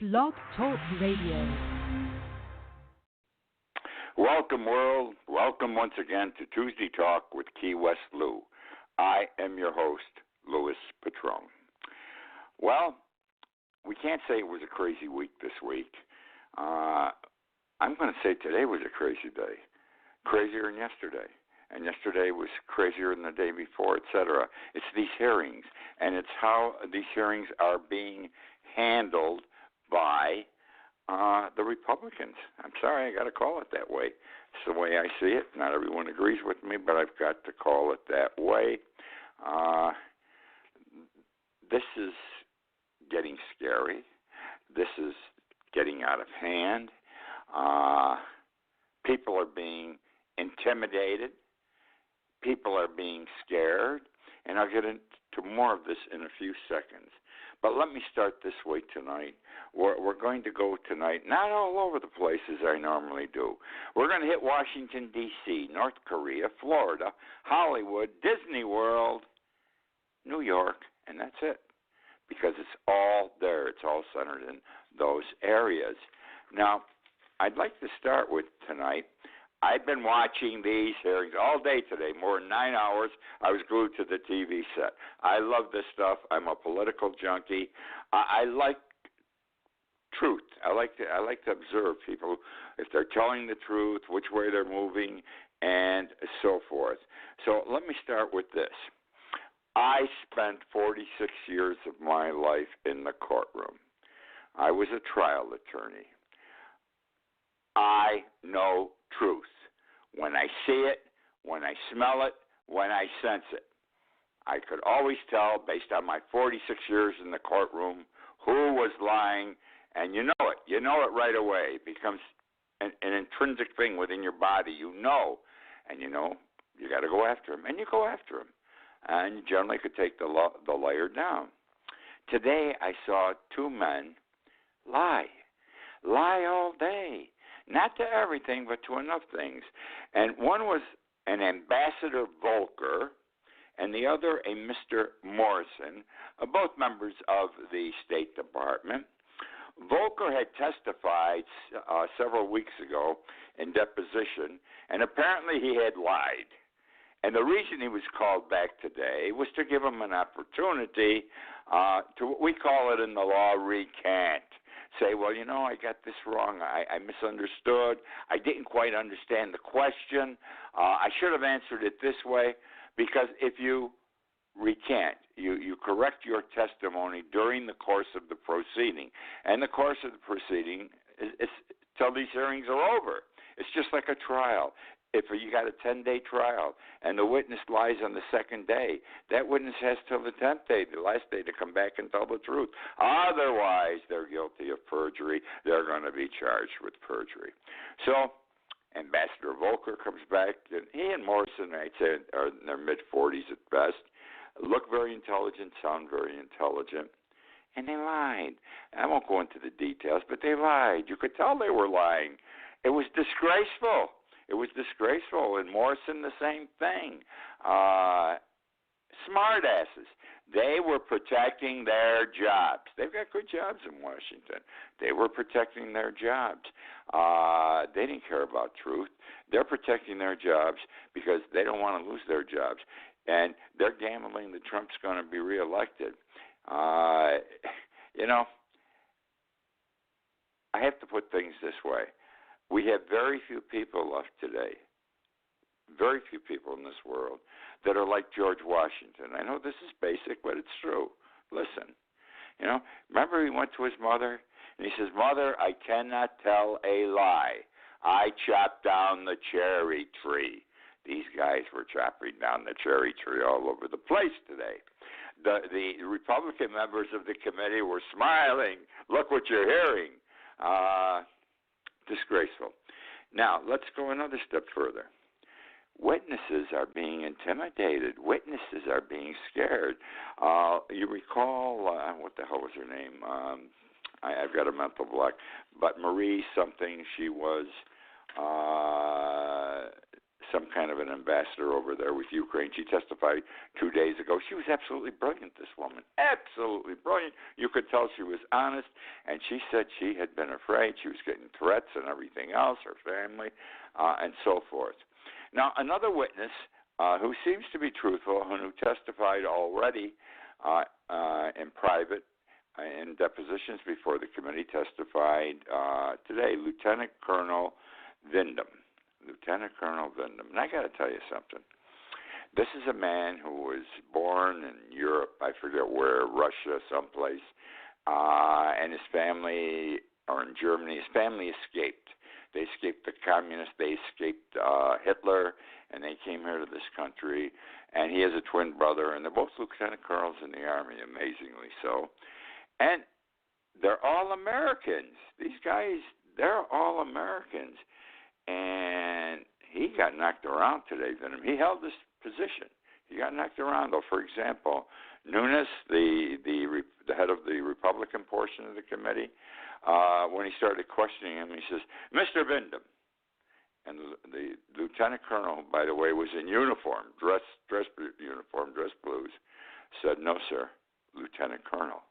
Blog Talk Radio. Welcome, world. Welcome once again to Tuesday Talk with Key West Lou. I am your host, Louis Patron. Well, we can't say it was a crazy week this week. I'm going to say today was a crazy day, crazier than yesterday. And yesterday was crazier than the day before, etc. It's these hearings, and it's how these hearings are being handled by the Republicans. I'm sorry, I got to call it that way. It's the way I see it. Not everyone agrees with me, but I've got to call it that way. This is getting scary. This is getting out of hand. People are being intimidated. People are being scared, and I'll get into more of this in a few seconds. But let me start this way tonight. We're going to go tonight, not all over the place as I normally do. We're going to hit Washington, D.C., North Korea, Florida, Hollywood, Disney World, New York, and that's it. Because it's all there. It's all centered in those areas. Now, I'd like to start with tonight. I've been watching these hearings all day today, more than 9 hours. I was glued to the TV set. I love this stuff. I'm a political junkie. I like truth. I like to observe people, if they're telling the truth, which way they're moving, and so forth. So let me start with this. I spent 46 years of my life in the courtroom. I was a trial attorney. I know truth. When I see it, when I smell it, when I sense it. I could always tell, based on my 46 years in the courtroom, who was lying, and you know it. You know it right away. It becomes an intrinsic thing within your body. You know, and you know you got to go after him, and you go after him. And you generally could take the liar down. Today I saw two men lie all day. Not to everything, but to enough things. And one was an Ambassador Volker, and the other a Mr. Morrison, both members of the State Department. Volker had testified several weeks ago in deposition, and apparently he had lied. And the reason he was called back today was to give him an opportunity to, what we call it in the law, recant. Say, well, you know, I got this wrong. I misunderstood. I didn't quite understand the question. I should have answered it this way, because if you recant, you correct your testimony during the course of the proceeding. And the course of the proceeding is till these hearings are over. It's just like a trial. If you got a 10-day trial and the witness lies on the second day, that witness has till the 10th day, the last day, to come back and tell the truth. Otherwise, they're guilty of perjury. They're going to be charged with perjury. So Ambassador Volker comes back, and he and Morrison, I'd say, are in their mid-40s at best, look very intelligent, sound very intelligent, and they lied. I won't go into the details, but they lied. You could tell they were lying. It was disgraceful. It was disgraceful. And Morrison, the same thing. Smart asses. They were protecting their jobs. They've got good jobs in Washington. They were protecting their jobs. They didn't care about truth. They're protecting their jobs because they don't want to lose their jobs. And they're gambling that Trump's going to be reelected. You know, I have to put things this way. We have very few people left today, very few people in this world, that are like George Washington. I know this is basic, but it's true. Listen, you know, remember he went to his mother, and he says, "Mother, I cannot tell a lie. I chopped down the cherry tree." These guys were chopping down the cherry tree all over the place today. The Republican members of the committee were smiling. Look what you're hearing. Disgraceful. Now, let's go another step further. Witnesses are being intimidated. Witnesses are being scared. You recall, what the hell was her name? I've got a mental block. But Marie something, she was some kind of an ambassador over there with Ukraine. She testified 2 days ago. She was absolutely brilliant, this woman. Absolutely brilliant. You could tell she was honest, and she said she had been afraid. She was getting threats and everything else, her family, and so forth. Now, another witness who seems to be truthful and who testified already in private in depositions before the committee testified today, Lieutenant Colonel Vindham. Lieutenant Colonel Vindham. And I got to tell you something. This is a man who was born in Europe, I forget where, Russia, someplace, and his family, or in Germany, his family escaped. They escaped the communists, they escaped Hitler, and they came here to this country. And he has a twin brother, and they're both lieutenant colonels in the Army, amazingly so. And they're all Americans. These guys, they're all Americans. And he got knocked around today, Venom. He held this position. He got knocked around, though. For example, Nunes, the head of the Republican portion of the committee, when he started questioning him, he says, "Mr. Vindham." And the lieutenant colonel, by the way, was in uniform, dress uniform, dress blues, said, "No, sir, Lieutenant Colonel."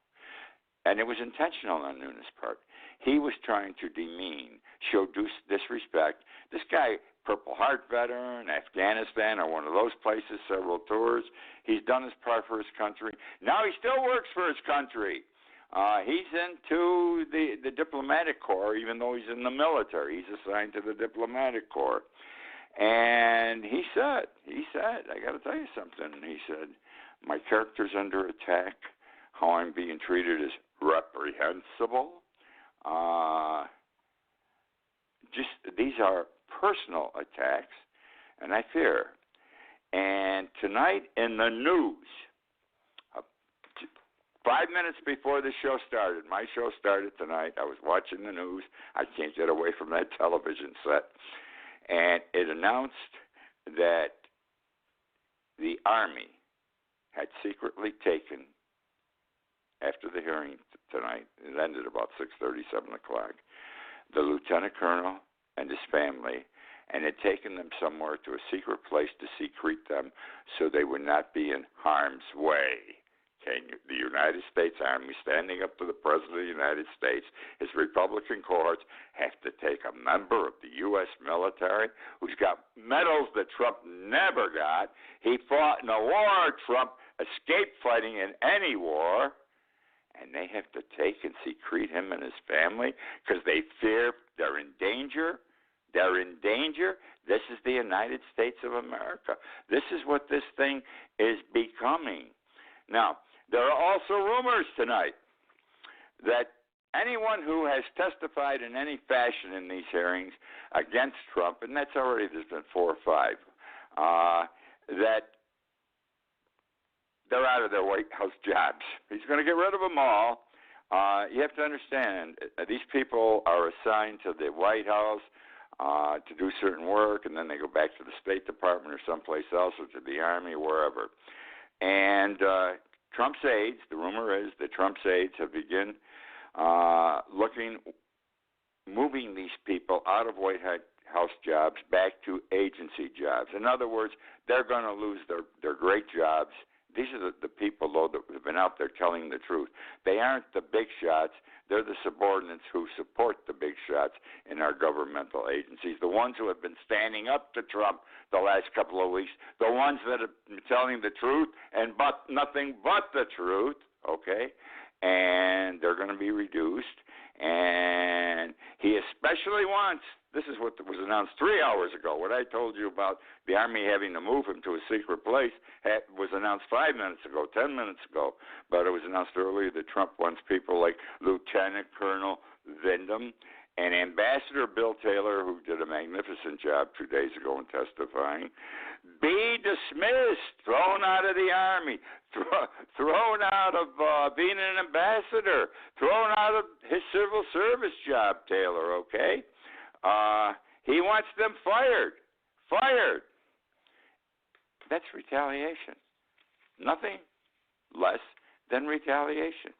And it was intentional on Nunes' part. He was trying to demean, show disrespect. This guy, Purple Heart veteran, Afghanistan, or one of those places, several tours. He's done his part for his country. Now he still works for his country. He's into the diplomatic corps, even though he's in the military. He's assigned to the diplomatic corps. And he said, I got to tell you something. He said, "My character's under attack. How I'm being treated is reprehensible. These are personal attacks, and I fear." And tonight in the news, 5 minutes before the show started, my show started tonight, I was watching the news. I can't get away from that television set. And it announced that the Army had secretly taken, after the hearing tonight, it ended about 6:30, 7 o'clock, the lieutenant colonel and his family, and had taken them somewhere to a secret place to secrete them so they would not be in harm's way. The United States Army, standing up to the President of the United States, his Republican cohorts, have to take a member of the U.S. military who's got medals that Trump never got. He fought in a war. Trump escaped fighting in any war. And they have to take and secrete him and his family because they fear they're in danger. They're in danger. This is the United States of America. This is what this thing is becoming. Now, there are also rumors tonight that anyone who has testified in any fashion in these hearings against Trump, and that's already, there's been 4 or 5, that they're out of their White House jobs. He's going to get rid of them all. You have to understand, these people are assigned to the White House to do certain work, and then they go back to the State Department or someplace else, or to the Army, wherever. And Trump's aides, the rumor is that Trump's aides have begun moving these people out of White House jobs back to agency jobs. In other words, they're going to lose their great jobs. These are the people, though, that have been out there telling the truth. They aren't the big shots. They're the subordinates who support the big shots in our governmental agencies, the ones who have been standing up to Trump the last couple of weeks, the ones that have been telling the truth and nothing but the truth, okay? And they're going to be reduced. And he especially wants, this is what was announced 3 hours ago. What I told you about the Army having to move him to a secret place was announced 5 minutes ago, 10 minutes ago. But it was announced earlier that Trump wants people like Lieutenant Colonel Vindham and Ambassador Bill Taylor, who did a magnificent job 2 days ago in testifying, be dismissed, thrown out of the Army, thrown out of being an ambassador, thrown out of his civil service job, Taylor, okay? He wants them fired. That's retaliation. Nothing less than retaliation.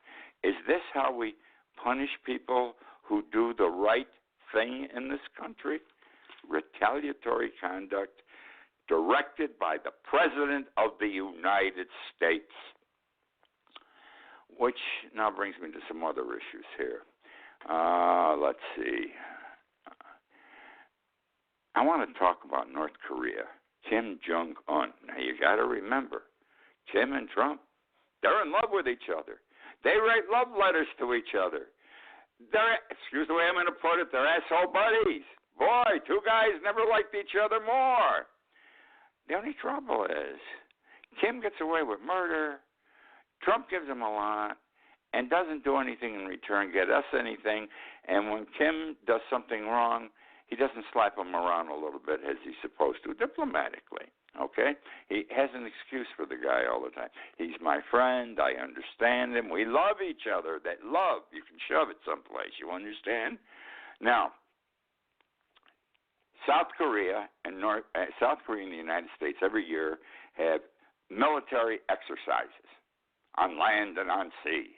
Is this how we punish people who do the right thing in this country? Retaliatory conduct directed by the President of the United States. Which now brings me to some other issues here. Let's see. I want to talk about North Korea. Kim Jong-Un. Now, you got to remember, Kim and Trump, they're in love with each other. They write love letters to each other. They're, excuse the way I'm going to put it, they're asshole buddies. Boy, two guys never liked each other more. The only trouble is, Kim gets away with murder. Trump gives him a lot and doesn't do anything in return, get us anything. And when Kim does something wrong, he doesn't slap him around a little bit as he's supposed to, diplomatically. Okay? He has an excuse for the guy all the time. He's my friend. I understand him. We love each other. That love, you can shove it someplace. You understand? Now, South Korea and the United States every year have military exercises on land and on sea.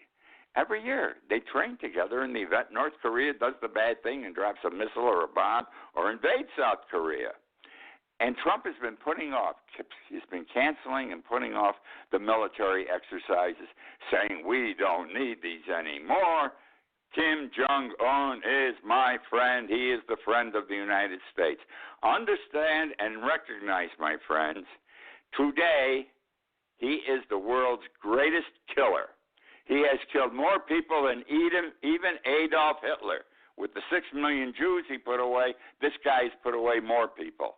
Every year they train together in the event North Korea does the bad thing and drops a missile or a bomb or invades South Korea. And Trump has been he's been canceling and putting off the military exercises, saying we don't need these anymore. Kim Jong-Un is my friend. He is the friend of the United States. Understand and recognize, my friends, today he is the world's greatest killer. He has killed more people than even Adolf Hitler. With the 6 million Jews he put away, this guy's put away more people.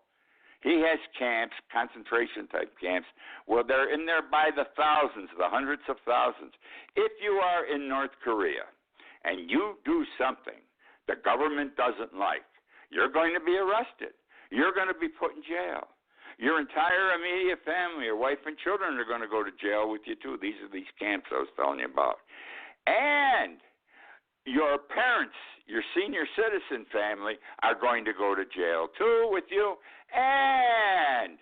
He has camps, concentration-type camps, where they're in there by the thousands, the hundreds of thousands. If you are in North Korea and you do something the government doesn't like, you're going to be arrested. You're going to be put in jail. Your entire immediate family, your wife and children are going to go to jail with you, too. These are these camps I was telling you about. And your parents, your senior citizen family, are going to go to jail, too, with you. And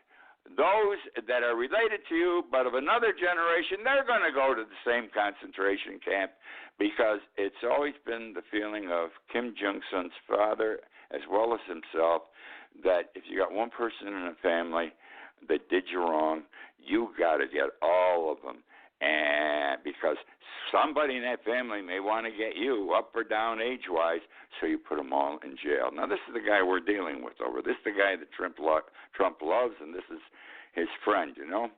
those that are related to you but of another generation, they're going to go to the same concentration camp, because it's always been the feeling of Kim Jong-un's father as well as himself that if you got one person in a family that did you wrong, you got to get all of them. And because somebody in that family may want to get you up or down age-wise, so you put them all in jail. Now, this is the guy we're dealing with over. This is the guy that Trump loves, and this is his friend, you know.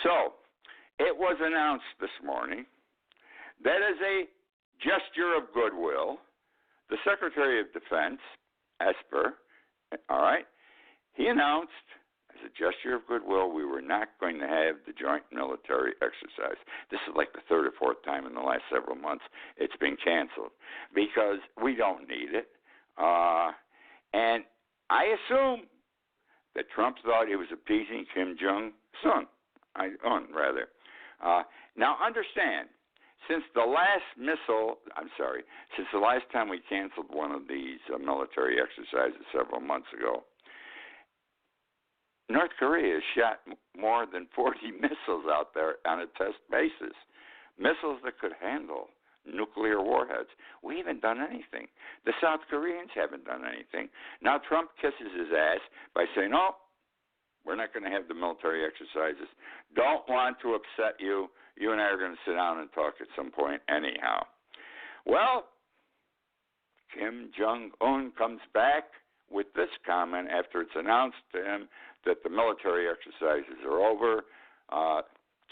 So it was announced this morning that as a gesture of goodwill, the Secretary of Defense, Esper, all right, he announced, as a gesture of goodwill, we were not going to have the joint military exercise. This is like the third or fourth time in the last several months it's been canceled because we don't need it. And I assume that Trump thought he was appeasing Kim Jong-un, rather. Now, understand, since the last time we canceled one of these military exercises several months ago, North Korea has shot more than 40 missiles out there on a test basis, missiles that could handle nuclear warheads. We haven't done anything. The South Koreans haven't done anything. Now Trump kisses his ass by saying, oh, we're not going to have the military exercises. Don't want to upset you. You and I are going to sit down and talk at some point anyhow. Well, Kim Jong-un comes back with this comment after it's announced to him that the military exercises are over.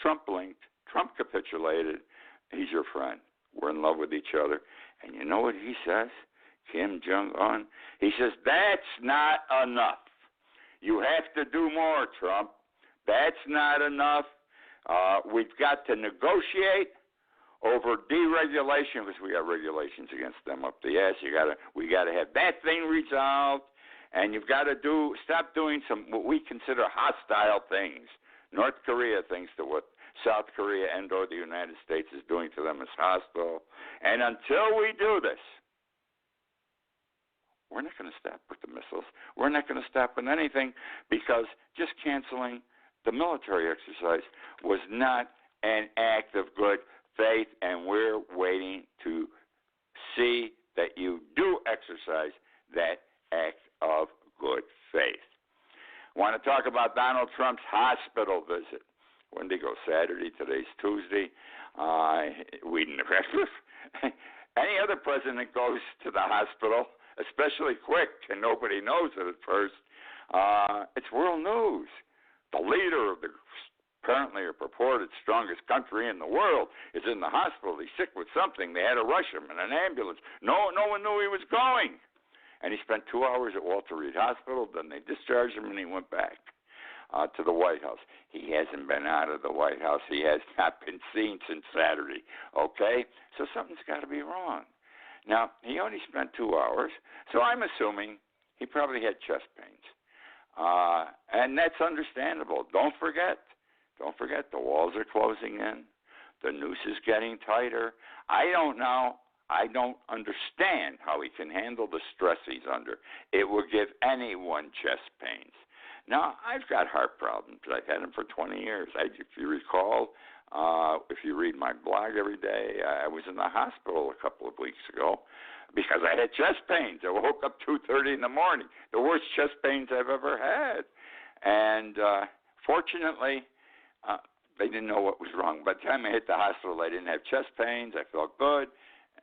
Trump blinked. Trump capitulated. He's your friend. We're in love with each other. And you know what he says? Kim Jong-un? He says, that's not enough. You have to do more, Trump. That's not enough. We've got to negotiate over deregulation, because we got regulations against them up the ass. We got to have that thing resolved, and you've got to stop doing some what we consider hostile things. North Korea thinks that what South Korea and or the United States is doing to them is hostile. And until we do this, we're not going to stop with the missiles. We're not going to stop with anything, because just canceling the military exercise was not an act of good faith, and we're waiting to see that you do exercise that act of good faith. Want to talk about Donald Trump's hospital visit? When did he go? Saturday. Today's Tuesday. Any other president goes to the hospital, especially quick, and nobody knows it at first. It's world news. The leader of the apparently a purported strongest country in the world is in the hospital. He's sick with something. They had to rush him in an ambulance. No one knew he was going. And he spent 2 hours at Walter Reed Hospital. Then they discharged him, and he went back to the White House. He hasn't been out of the White House. He has not been seen since Saturday. Okay? So something's got to be wrong. Now, he only spent 2 hours, so I'm assuming he probably had chest pains. And that's understandable. Don't forget, the walls are closing in. The noose is getting tighter. I don't understand how he can handle the stress he's under. It will give anyone chest pains. Now, I've got heart problems. I've had them for 20 years. If you recall, if you read my blog every day, I was in the hospital a couple of weeks ago because I had chest pains. I woke up 2:30 in the morning, the worst chest pains I've ever had. And fortunately, they didn't know what was wrong. By the time I hit the hospital, I didn't have chest pains. I felt good.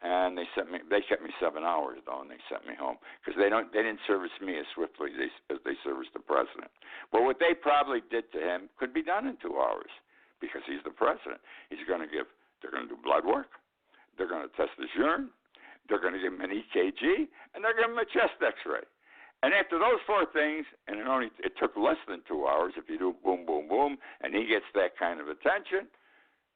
And they kept me 7 hours, though, and they sent me home because they didn't service me as swiftly as they serviced the president. But what they probably did to him could be done in 2 hours because he's the president. They're going to do blood work. They're going to test his urine. They're going to give him an EKG, and they're going to give him a chest X-ray. And after those four things, and it took less than 2 hours if you do boom, boom, boom, and he gets that kind of attention,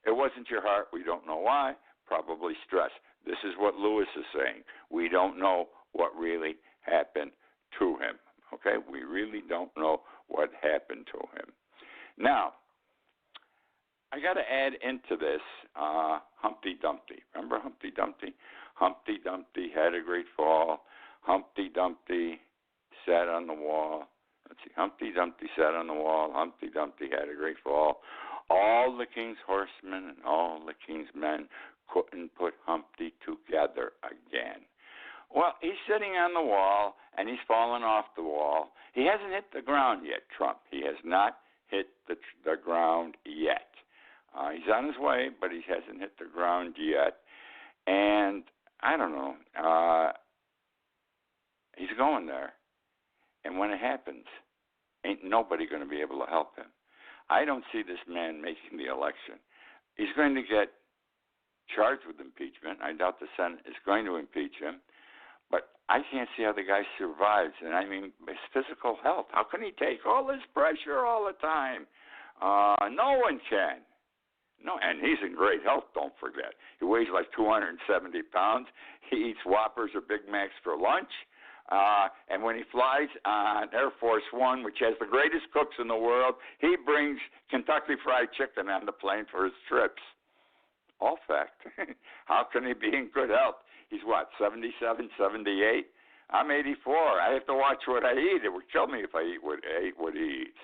it wasn't your heart. We don't know why. Probably stress. This is what Lewis is saying. We don't know what really happened to him. Okay? We really don't know what happened to him. Now, I got to add into this Humpty Dumpty. Remember Humpty Dumpty? Humpty Dumpty had a great fall. Humpty Dumpty sat on the wall. Let's see. Humpty Dumpty sat on the wall. Humpty Dumpty had a great fall. All the king's horsemen and all the king's men couldn't put Humpty together again. Well, he's sitting on the wall, and he's fallen off the wall. He hasn't hit the ground yet, Trump. He has not hit the ground yet. He's on his way, but he hasn't hit the ground yet. And I don't know. He's going there. And when it happens, ain't nobody going to be able to help him. I don't see this man making the election. He's going to get charged with impeachment. I doubt the Senate is going to impeach him. But I can't see how the guy survives. And I mean, his physical health. How can he take all this pressure all the time? No one can. No, and he's in great health, don't forget. He weighs like 270 pounds. He eats Whoppers or Big Macs for lunch. And when he flies on Air Force One, which has the greatest cooks in the world, he brings Kentucky Fried Chicken on the plane for his trips. All fact. How can he be in good health? He's what, 77, 78? I'm 84. I have to watch what I eat. It would kill me if I ate what he eats.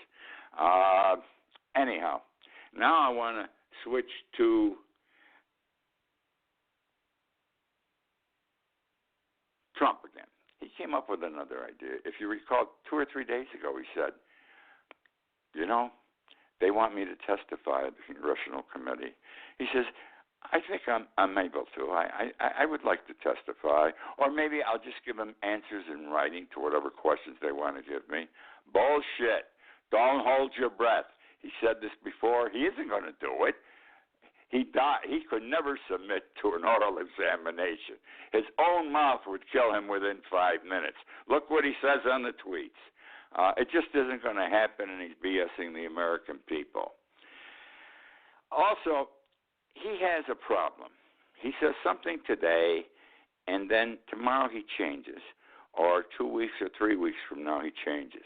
Anyhow, now I want to switch to Trump again. He came up with another idea. If you recall, 2 or 3 days ago, he said, they want me to testify at the Congressional Committee. He says, I think I'm able to. I would like to testify, or maybe I'll just give them answers in writing to whatever questions they want to give me. Bullshit. Don't hold your breath. He said this before. He isn't going to do it. He could never submit to an oral examination. His own mouth would kill him within 5 minutes. Look what he says on the tweets. It just isn't going to happen, and he's BSing the American people. Also, he has a problem. He says something today, and then tomorrow he changes, or 2 weeks or 3 weeks from now he changes.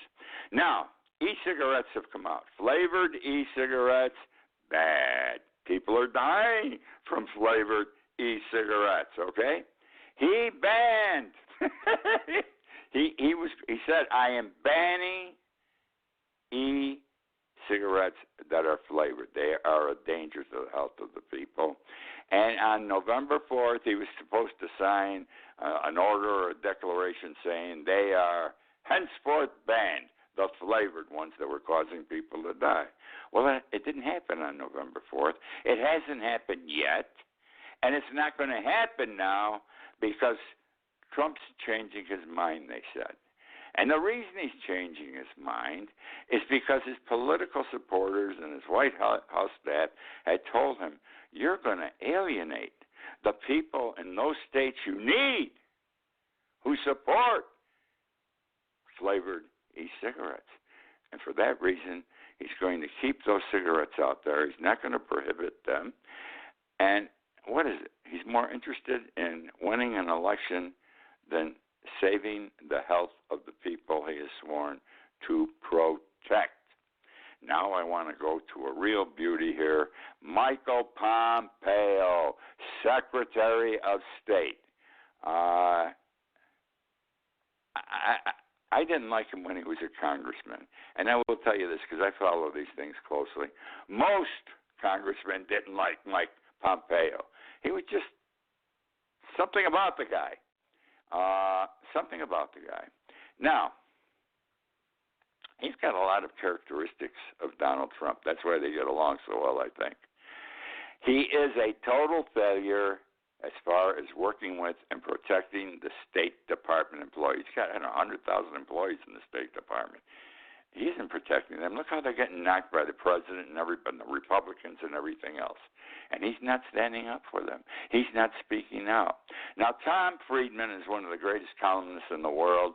Now, e-cigarettes have come out. Flavored e-cigarettes, bad. People are dying from flavored e-cigarettes, okay? He banned. he said, I am banning e-cigarettes that are flavored. They are a danger to the health of the people. And on November 4th, he was supposed to sign an order or a declaration saying they are henceforth banned. the flavored ones that were causing people to die. Well, it didn't happen on November 4th. It hasn't happened yet, and it's not going to happen now because Trump's changing his mind, they said. And the reason he's changing his mind is because his political supporters and his White House staff had told him, you're going to alienate the people in those states you need who support flavored e-cigarettes. And for that reason, he's going to keep those cigarettes out there. He's not going to prohibit them. And what is it? He's more interested in winning an election than saving the health of the people he has sworn to protect. Now I want to go to a real beauty here. Michael Pompeo, Secretary of State. I didn't like him when he was a congressman. And I will tell you this because I follow these things closely. Most congressmen didn't like Mike Pompeo. He was just something about the guy. Now, he's got a lot of characteristics of Donald Trump. That's why they get along so well, I think. He is a total failure as far as working with and protecting the State Department employees. He's got 100,000 employees in the State Department. He isn't protecting them. Look how they're getting knocked by the president and the Republicans and everything else. And he's not standing up for them. He's not speaking out. Now, Tom Friedman is one of the greatest columnists in the world.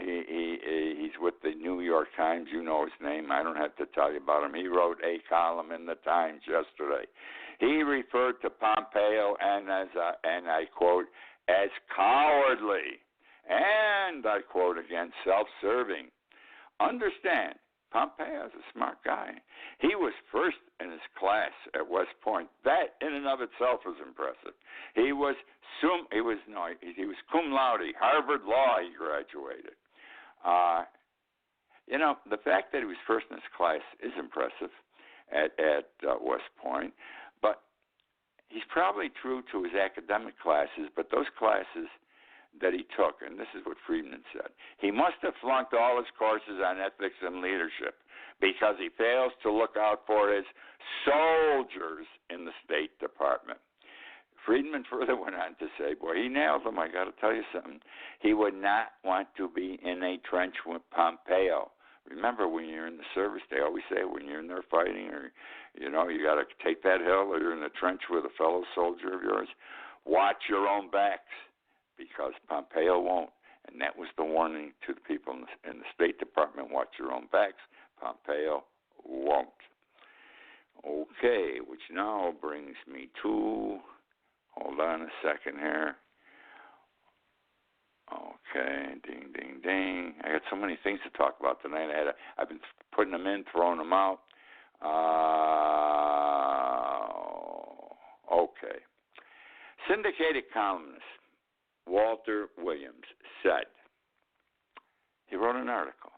He's with the New York Times. You know his name. I don't have to tell you about him. He wrote a column in the Times yesterday. He referred to Pompeo and I quote, as cowardly, and I quote again, self-serving. Understand, Pompeo is a smart guy. He was first in his class at West Point. That in and of itself was impressive. He was cum laude, Harvard Law he graduated. The fact that he was first in his class is impressive at West Point, but he's probably true to his academic classes, but those classes that he took, and this is what Friedman said, he must have flunked all his courses on ethics and leadership because he fails to look out for his soldiers in the State Department. Friedman further went on to say, boy, he nailed them. I got to tell you something. He would not want to be in a trench with Pompeo. Remember, when you're in the service, they always say when you're in there fighting or, you got to take that hill or you're in the trench with a fellow soldier of yours, watch your own backs because Pompeo won't. And that was the warning to the people in the State Department, watch your own backs. Pompeo won't. Okay, which now brings me to, hold on a second here. Okay, ding, ding, ding. I got so many things to talk about tonight. I've been putting them in, throwing them out. Okay. Syndicated columnist Walter Williams said, he wrote an article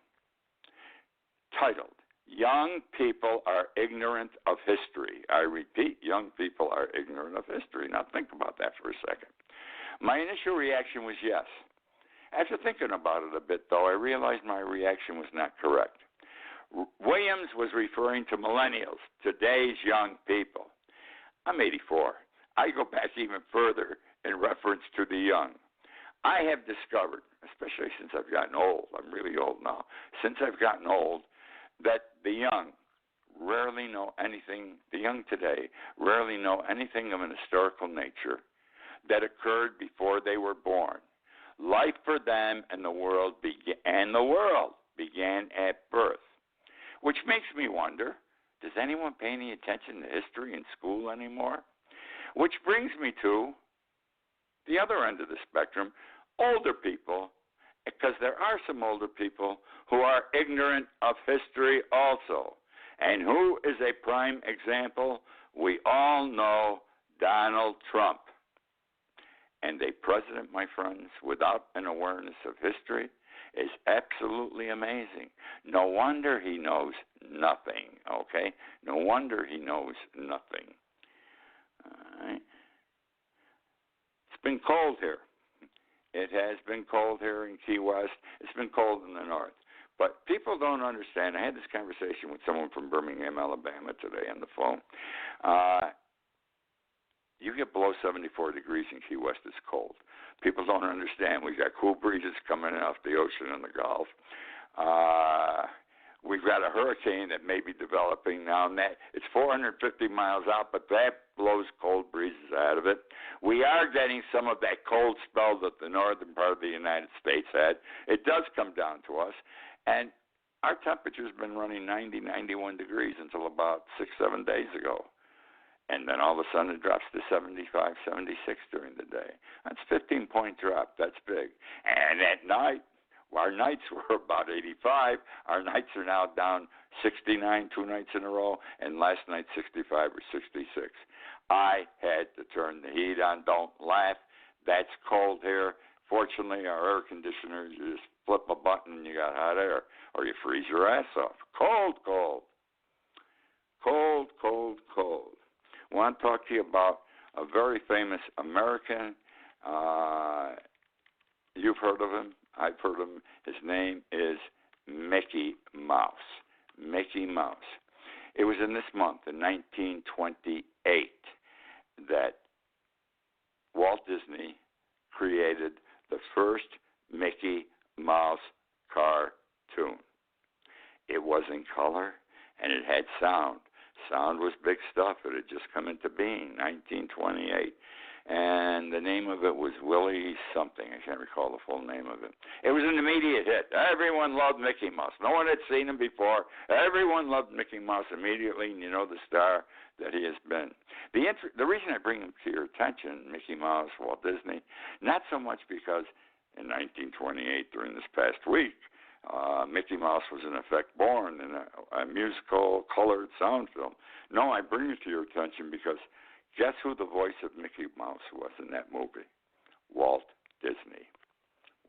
titled, Young People Are Ignorant of History. I repeat, young people are ignorant of history. Now think about that for a second. My initial reaction was yes. After thinking about it a bit, though, I realized my reaction was not correct. Williams was referring to millennials, today's young people. I'm 84. I go back even further in reference to the young. I have discovered, especially since I've gotten old, I'm really old now, since I've gotten old, that the young rarely know anything, the young today rarely know anything of an historical nature that occurred before they were born. Life for them and the world began at birth, which makes me wonder, does anyone pay any attention to history in school anymore? Which brings me to the other end of the spectrum, older people, because there are some older people who are ignorant of history also. And who is a prime example? We all know Donald Trump. And a president, my friends, without an awareness of history is absolutely amazing. No wonder he knows nothing, okay? No wonder he knows nothing. All right. It's been cold here. It has been cold here in Key West. It's been cold in the north. But people don't understand. I had this conversation with someone from Birmingham, Alabama today on the phone. You get below 74 degrees in Key West, it's cold. People don't understand. We've got cool breezes coming in off the ocean and the Gulf. We've got a hurricane that may be developing now, and that it's 450 miles out, but that blows cold breezes out of it. We are getting some of that cold spell that the northern part of the United States had. It does come down to us, and our temperature's been running 90, 91 degrees until about 6-7 days ago. And then all of a sudden it drops to 75, 76 during the day. That's a 15-point drop. That's big. And at night, our nights were about 85. Our nights are now down 69 2 nights in a row, and last night 65 or 66. I had to turn the heat on. Don't laugh. That's cold here. Fortunately, our air conditioners, you just flip a button and you got hot air, or you freeze your ass off. Cold, cold. Cold, cold, cold. I want to talk to you about a very famous American. You've heard of him. I've heard of him. His name is Mickey Mouse. Mickey Mouse. It was in this month, in 1928, that Walt Disney created the first Mickey Mouse cartoon. It was in color, and it had sound. Sound was big stuff. It had just come into being, 1928. And the name of it was Willie something. I can't recall the full name of it. It was an immediate hit. Everyone loved Mickey Mouse. No one had seen him before. Everyone loved Mickey Mouse immediately, and you know the star that he has been. The reason I bring him to your attention, Mickey Mouse, Walt Disney, not so much because in 1928, during this past week, Mickey Mouse was in effect born in a musical colored sound film. No, I bring it to your attention because guess who the voice of Mickey Mouse was in that movie? Walt Disney.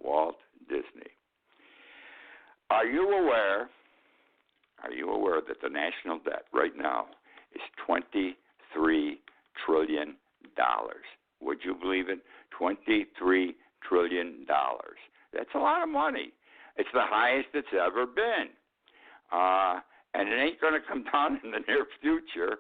Walt Disney. Are you aware that the national debt right now is $23 trillion? Would you believe it? $23 trillion. That's a lot of money. It's the highest it's ever been. And it ain't going to come down in the near future.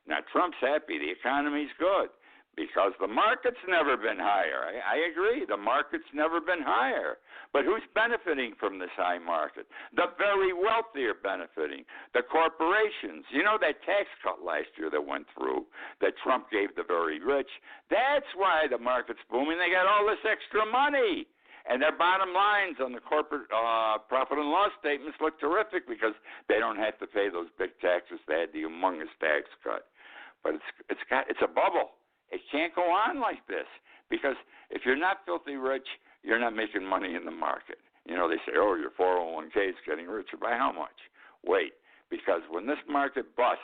Now, Trump's happy. The economy's good because the market's never been higher. I agree. The market's never been higher. But who's benefiting from this high market? The very wealthy are benefiting. The corporations. You know that tax cut last year that went through that Trump gave the very rich? That's why the market's booming. They got all this extra money. And their bottom lines on the corporate profit and loss statements look terrific because they don't have to pay those big taxes. They had the humongous tax cut. But it's a bubble. It can't go on like this because if you're not filthy rich, you're not making money in the market. You know, they say, oh, your 401k is getting richer. By how much? Wait, because when this market busts,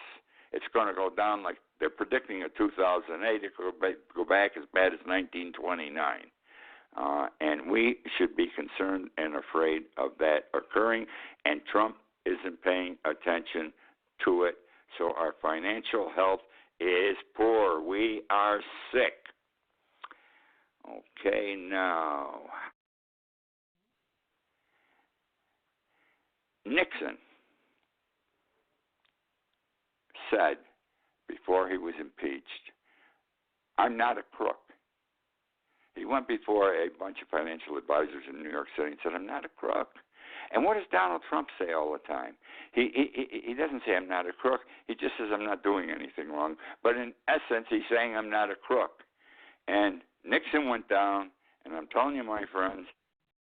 it's going to go down like they're predicting in 2008. It could go back as bad as 1929. And we should be concerned and afraid of that occurring, and Trump isn't paying attention to it. So our financial health is poor. We are sick. Okay, now. Nixon said before he was impeached, I'm not a crook. He went before a bunch of financial advisors in New York City and said, I'm not a crook. And what does Donald Trump say all the time? He doesn't say I'm not a crook. He just says I'm not doing anything wrong. But in essence, he's saying I'm not a crook. And Nixon went down, and I'm telling you, my friends,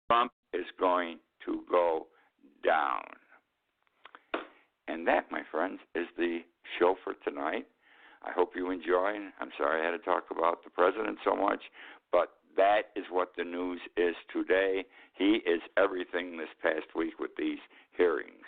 Trump is going to go down. And that, my friends, is the show for tonight. I hope you enjoy. I'm sorry I had to talk about the president so much, but that is what the news is today. He is everything this past week with these hearings.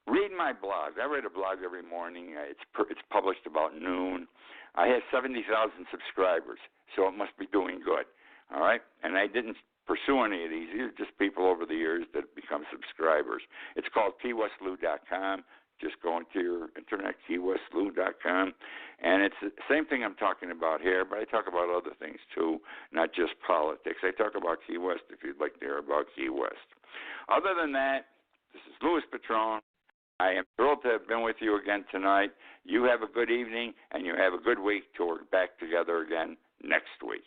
Read my blog. I write a blog every morning. It's published about noon. I have 70,000 subscribers, so it must be doing good. All right? And I didn't pursue any of these. These are just people over the years that have become subscribers. It's called KeyWestLou.com, Just go into your internet, keywestlou.com, and it's the same thing I'm talking about here, but I talk about other things too, not just politics. I talk about Key West if you'd like to hear about Key West. Other than that, this is Louis Patron. I am thrilled to have been with you again tonight. You have a good evening, and you have a good week till we're back together again next week.